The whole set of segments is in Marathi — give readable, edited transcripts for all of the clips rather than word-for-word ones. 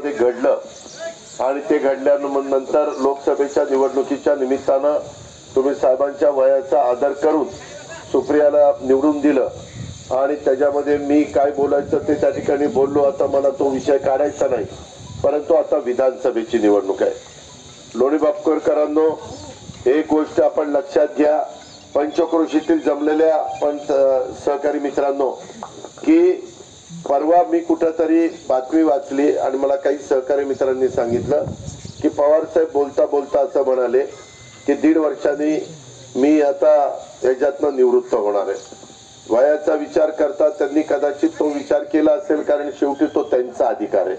विधानसभेमध्ये घडलं आणि ते घडल्यानंतर लोकसभेच्या निवडणुकीच्या निमित्तानं तुम्ही साहेबांच्या वयाचा आदर करून सुप्रियाला निवडून दिलं आणि त्याच्यामध्ये मी काय बोलायचं ते त्या ठिकाणी बोललो. आता मला तो विषय काढायचा नाही, परंतु आता विधानसभेची निवडणूक आहे. लोणी बापकरकरांनो, एक गोष्ट आपण लक्षात घ्या, पंचक्रोशीतील जमलेल्या पण सहकारी मित्रांनो, की परवा मी कुठेतरी बातमी वाचली आणि मला काही सहकारी मित्रांनी सांगितलं की पवार साहेब बोलता बोलता असं म्हणाले की 1.5 वर्षांनी मी आता याच्यातनं निवृत्त होणार आहे. वयाचा विचार करता त्यांनी कदाचित तो विचार केला असेल, कारण शेवटी तो त्यांचा अधिकार आहे,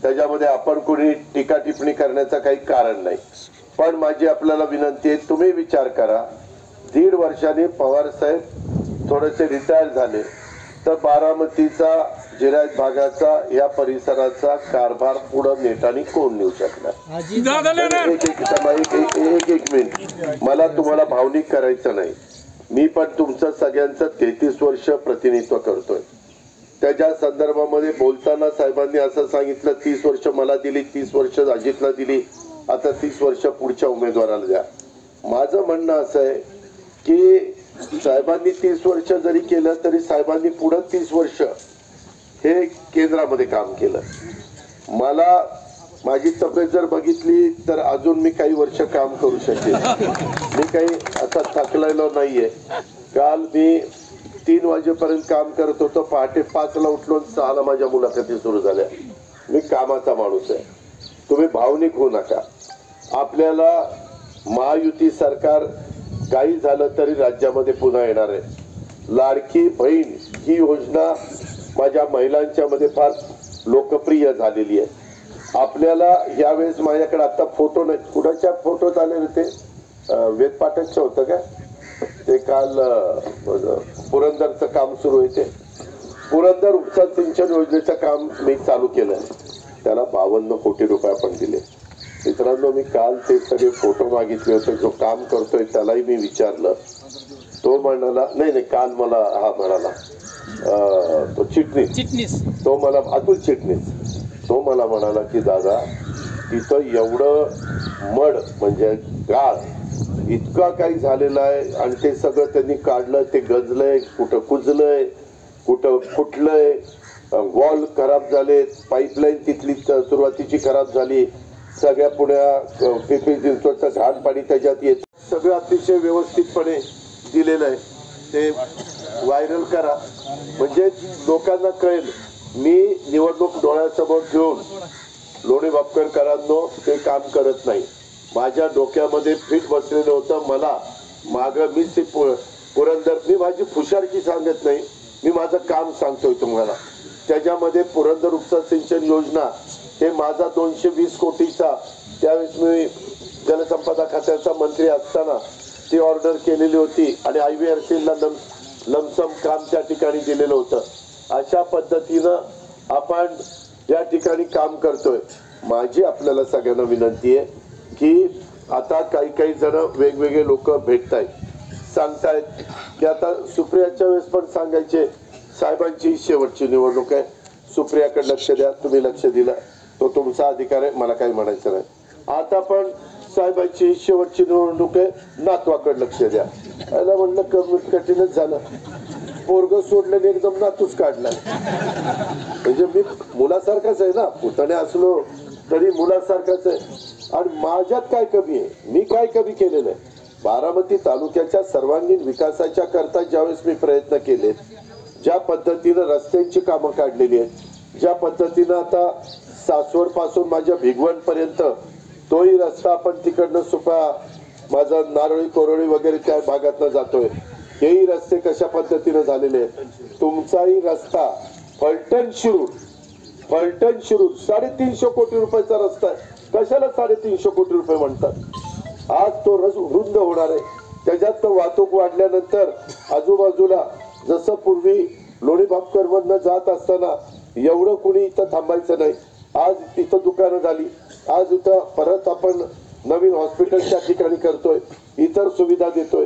त्याच्यामध्ये आपण कोणी टीका टिप्पणी करण्याचं काही कारण नाही. पण माझी आपल्याला विनंती आहे, तुम्ही विचार करा, 1.5 वर्षांनी पवार साहेब थोडेसे रिटायर झाले तर बारामतीचा, जिरायत भागाचा, या परिसराचा कारभार पुढे नेटाने कोण नेऊ शकणार? एक मिनिट, मला तुम्हाला भावनिक करायचं नाही. मी पण तुमचं सगळ्यांचं 33 वर्ष प्रतिनिधित्व करतोय. त्याच्या संदर्भामध्ये बोलताना साहेबांनी असं सांगितलं, 30 वर्ष मला दिली, 30 वर्ष अजितला दिली, आता 30 वर्ष पुढच्या उमेदवाराला द्या. माझं म्हणणं असं आहे की साहेबांनी 30 वर्ष जरी केलं तरी साहेबांनी पुढे 30 वर्ष हे केंद्रामध्ये काम केलं. मला माझी तब्येत जर बघितली तर अजून मी काही वर्ष काम करू शकेन. मी काही आता थकलेलो नाहीये. काल मी 3 वाजेपर्यंत काम करत होतो, पहाटे 5 ला उठलो, 6 ला माझ्या मुलाखती सुरू झाल्या. मी कामाचा माणूस आहे, तुम्ही भावनिक होऊ नका. आपल्याला महायुती सरकार काही झालं तरी राज्यामध्ये पुन्हा येणार आहे. लाडकी बहीण ही योजना माझ्या महिलांच्या मध्ये फार लोकप्रिय झालेली आहे. आपल्याला यावेळेस माझ्याकडे आता फोटो नाही, कुणाच्या फोटो आले ते वेद पाठकचं होतं का ते, काल पुरंदरचं काम सुरू आहे, ते पुरंदर उपसा सिंचन योजनेचं काम मी चालू केलं, त्याला 52 कोटी रुपये आपण दिले. मित्रांनो, मी काल ते सगळे फोटो मागितले होते, जो काम करतोय त्यालाही मी विचारलं, तो म्हणाला नाही, काल मला हा म्हणाला तो चिटणीस, तो मला अतुल चिटणीस, तो मला म्हणाला की दादा तिथं एवढं मड म्हणजे गाळ इतका काही झालेला आहे आणि ते सगळं त्यांनी काढलं, ते गजलंय, कुठं कुजलंय, कुठं फुटलंय, वॉल खराब झाले, पाईपलाईन तिथली सुरुवातीची खराब झाली, सगळ्या पुण्या पिंपरी चिंचवडचं घाण पाणी त्याच्यात येत, सगळं अतिशय व्यवस्थितपणे दिलेलं आहे. ते व्हायरल करा म्हणजे लोकांना कळेल. मी निवडणूक डोळ्यासमोर ठेवून लोणी बापकरकरांनो ते काम करत नाही. माझ्या डोक्यामध्ये फिट बसलेलं होतं. मला माग मी पुरंदर, मी माझी फुशारकी सांगत नाही, मी माझं काम सांगतोय तुम्हाला. त्याच्यामध्ये पुरंदर उपसा सिंचन योजना हे माझा 220 कोटीचा, त्यावेळेस मी जलसंपदा खात्याचा मंत्री असताना ती ऑर्डर केलेली होती आणि IVRCला लमसम काम त्या ठिकाणी दिलेलं होतं. अशा पद्धतीनं आपण या ठिकाणी काम करतोय. माझी आपल्याला सगळ्यांना विनंती आहे की आता काही जण वेगवेगळे लोक भेटतायत, सांगतायत की आता सुप्रियाच्या वेळेस पण सांगायचे साहेबांची शेवटची निवडणूक आहे, सुप्रियाकडे लक्ष द्या. तुम्ही लक्ष दिलं, तो तुमचा अधिकार आहे, मला काही म्हणायचं नाही. आता पण साहेबांची शेवटची निवडणूक आहे, नातवाकडे लक्ष द्या. याला म्हणलं कठीणच झालं, पोरग सोडलं एकदम नातूच काढला. म्हणजे मी मुलासारखाच आहे ना, पुतणे असलो तरी मुलासारखाच आहे. आणि माझ्यात काय कमी आहे, मी काय कमी केलेलं आहे? बारामती तालुक्याच्या सर्वांगीण विकासाच्या करता ज्यावेळेस मी प्रयत्न केले, ज्या पद्धतीनं रस्त्यांची कामं काढलेली आहेत, ज्या पद्धतीनं आता सासवड पासून माझ्या भिगवण पर्यंत तोही रस्ता आपण तिकडनं सुपा माझा नारळी कोरोळी वगैरे त्या भागातनं जातोय, हेही रस्ते कशा पद्धतीनं झालेले आहेत. तुमचाही रस्ता फलटण शिरूर 350 कोटी रुपयाचा रस्ता आहे. कशाला 350 कोटी रुपये म्हणतात? आज तो रुंद होणार आहे. त्याच्यात वाहतूक वाढल्यानंतर आजूबाजूला जसं पूर्वी लोणी बापकर मधनं जात असताना एवढं कुणी इथं थांबायचं नाही. आज तिथं दुकानं झाली, आज इथं परत आपण नवीन हॉस्पिटल त्या ठिकाणी करतोय, इतर सुविधा देतोय.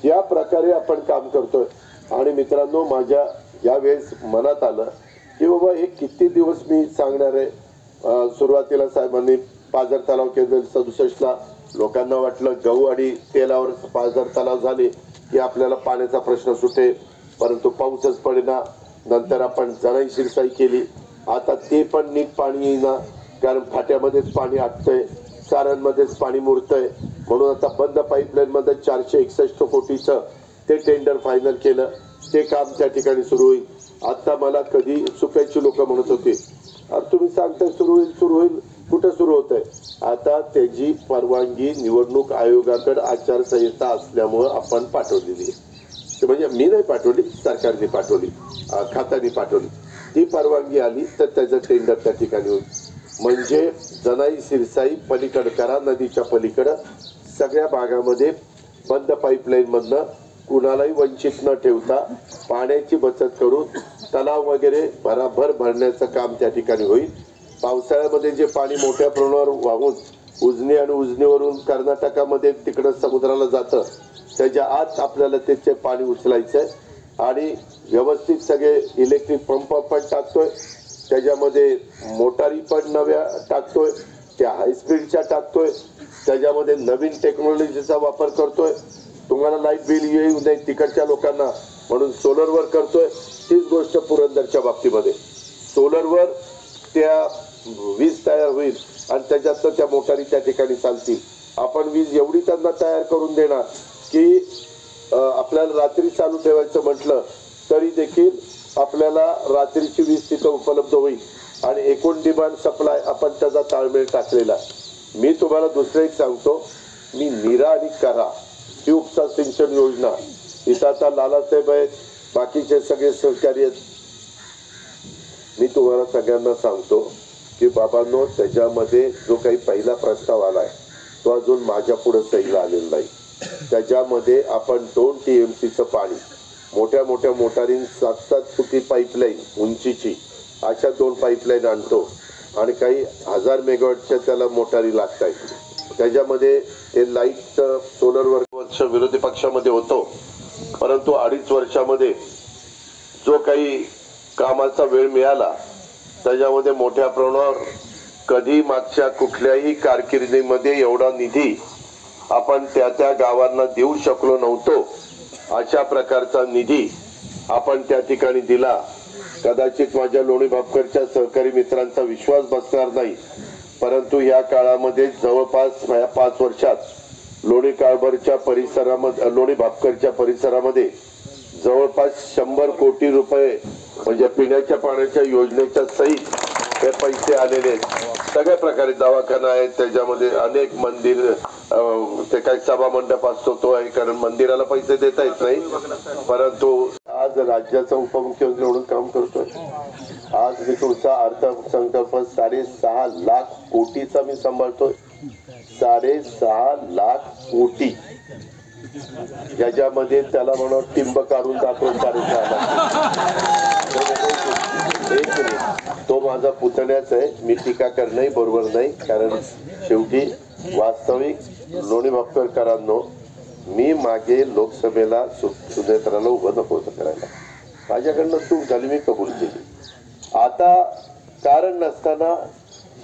या प्रकारे आपण काम करतोय. आणि मित्रांनो, माझ्या यावेळेस मनात आलं की बाबा हे किती दिवस मी सांगणार आहे, सुरुवातीला साहेबांनी पाझर तलाव केंद्र 67 ला लोकांना वाटलं गहू आणि तेलावर पाझर तलाव झाले की आपल्याला पाण्याचा प्रश्न सुटेल, परंतु पाऊसच पडेना. नंतर आपण जनाई शिरसाई केली, आता ते पण नीट पाणी येईना, कारण फाट्यामध्येच पाणी अटतंय, सारणमध्येच पाणी मुरतंय. म्हणून आता बंद पाईपलाईन मध्ये 461 कोटीचं ते टेंडर फायनल केलं, ते काम त्या ठिकाणी सुरू होईल. आता मला कधी सुप्याची लोक म्हणत होते, अरे तुम्ही सांगताय सुरू होईल, कुठं सुरू होत आहे? आता त्याची परवानगी निवडणूक आयोगाकडे आचारसंहिता असल्यामुळं आपण पाठवलेली आहे. म्हणजे मी नाही पाठवली, सरकारने पाठवली, खात्याने पाठवली. ती परवानगी आली तर त्याचं टेंडर त्या ठिकाणी होईल. म्हणजे जनाई शिरसाई पलीकडे करा, नदीच्या पलीकडं सगळ्या भागामध्ये बंद पाईपलाईन मधनं कुणालाही वंचित न ठेवता पाण्याची बचत करून तलाव वगैरे भराभर भरण्याचं काम त्या ठिकाणी होईल. पावसाळ्यामध्ये जे पाणी मोठ्या प्रमाणावर वाहून उजनी आणि उजनीवरून कर्नाटकामध्ये तिकडं समुद्राला जातं, त्याच्या आत आपल्याला त्याचे पाणी उचलायचंय आणि व्यवस्थित सगळे इलेक्ट्रिक पंप पण टाकतोय, त्याच्यामध्ये मोटारी पण नव्या टाकतोय, त्या हायस्पीडच्या टाकतोय, त्याच्यामध्ये नवीन टेक्नॉलॉजीचा वापर करतोय. तुम्हाला लाईट बिल येऊ नये तिकडच्या लोकांना म्हणून सोलरवर करतोय. तीच गोष्ट पुरंदरच्या बाबतीमध्ये सोलरवर त्या वीज तयार होईल आणि त्याच्यात त्या मोटारी त्या ठिकाणी चालतील. आपण वीज एवढी त्यांना तयार करून देणार की आपल्याला रात्री चालू ठेवायचं म्हटलं तरी देखील आपल्याला रात्रीची वीज तिथं उपलब्ध होईल आणि एकूण डिमांड सप्लाय आपण त्याचा ताळमेळ टाकलेला. मी तुम्हाला दुसरं एक सांगतो, मी नीरा आणि करा ही उपसा सिंचन योजना इथं आता लालासाहेब आहेत, बाकीचे सगळे सहकारी आहेत. मी तुम्हाला सगळ्यांना सांगतो की बाबांनो, त्याच्यामध्ये जो काही पहिला प्रस्ताव आलाय तो अजून माझ्या पुढे सहीला आलेला नाही. त्याच्यामध्ये आपण 2 TMCचं पाणी मोठ्या मोठ्या मोटारीं 7-7 फुटी पाईपलाईन उंचीची अशा 2 पाईपलाईन आणतो आणि काही 1000 मेगावॉटच्या त्याला मोटारी लागत आहेत. त्याच्यामध्ये ते लाईटचं सोलर वर्ष विरोधी पक्षामध्ये होतो, परंतु 2.5 वर्षामध्ये जो काही कामाचा वेळ मिळाला त्याच्यामध्ये मोठ्या प्रमाणावर कधी मागच्या कुठल्याही कारकिर्दीमध्ये एवढा निधी आपण त्या गावांना देऊ शकलो नव्हतो. अशा प्रकारचा निधी आपण त्या ठिकाणी दिला. कदाचित माझ्या लोणी भापकरच्या सहकारी मित्रांचा विश्वास बसणार नाही, परंतु या काळामध्ये जवळपास या 5 वर्षात लोणी काळभरच्या परिसरामध्ये लोणी भापकरच्या परिसरामध्ये जवळपास 100 कोटी रुपये म्हणजे पिण्याच्या पाण्याच्या योजनेच्या सहित हे पैसे आलेले आहेत. सगळ्या प्रकारे दवाखाना आहे, त्याच्यामध्ये अनेक मंदिर, ते काही सभा मंडप असतो तो आहे, कारण मंदिराला पैसे देता येत नाही, परंतु आज राज्याचा उपमुख्यमंत्री म्हणून काम करतोय. आज मी तुमचा अर्थसंकल्प 6.5 लाख कोटीचा मी सांभाळतोय. 6.5 लाख कोटी, ज्याच्यामध्ये त्याला म्हणून टिंब काढून दाखवून 6.5 लाख. तो माझा पुतण्याच आहे, मी टीका करणंही बरोबर नाही, कारण शेवटी वास्तविक लोणी भापकरकरांनो, मी मागे लोकसभेला सुनेत्राला उभं नको होतं करायला, माझ्याकडनं चूक झाली, मी कबूल केली. आता कारण नसताना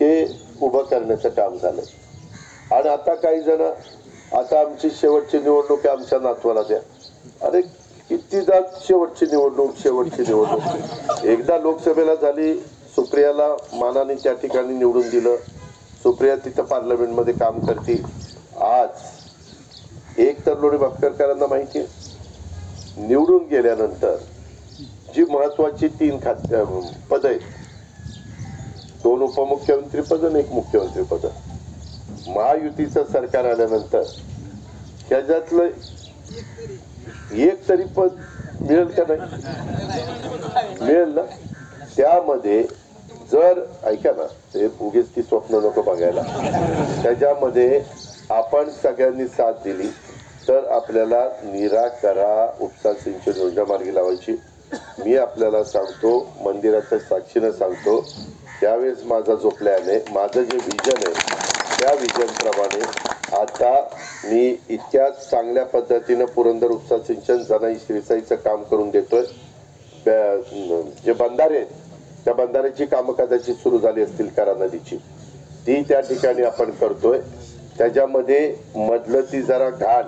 हे उभं करण्याचं काम झालंय आणि आता काही जण आता आमची शेवटची निवडणूक आहे, आमच्या नातवाला द्या. अरे किती जात शेवटची निवडणूक. एकदा लोकसभेला झाली, सुप्रियाला मानाने त्या ठिकाणी निवडून दिलं, सुप्रिया तिथं पार्लमेंटमध्ये काम करते. आज एक तर लोणी भापकरकरांना माहिती आहे, निवडून गेल्यानंतर जी महत्वाची 3 पद आहेत, 2 उपमुख्यमंत्री पद आणि 1 मुख्यमंत्री पद, महायुतीचं सरकार आल्यानंतर त्याच्यातलं एक तरी पद मिळेल का नाही? मिळेल ना. त्यामध्ये जर ऐका ना, ते उगीच ती स्वप्न नको बघायला, त्याच्यामध्ये आपण सगळ्यांनी साथ दिली तर आपल्याला नीरा करा उपसा सिंचन योजना मार्गी लावायची. मी आपल्याला सांगतो, मंदिराच्या साक्षीनं सांगतो, त्यावेळेस माझा जो प्लॅन आहे, माझं जे विजन आहे, त्या विजन प्रमाणे आता मी इतक्या चांगल्या पद्धतीनं पुरंदर उपसा सिंचन जनाई शिरसाईचं काम करून देतोय. जे बंधारे आहेत त्या बंधाऱ्याची कामं कदाचित सुरू झाली असतील करा नदीची, ती त्या ठिकाणी आपण करतोय. त्याच्यामध्ये मधलं ती जरा घाण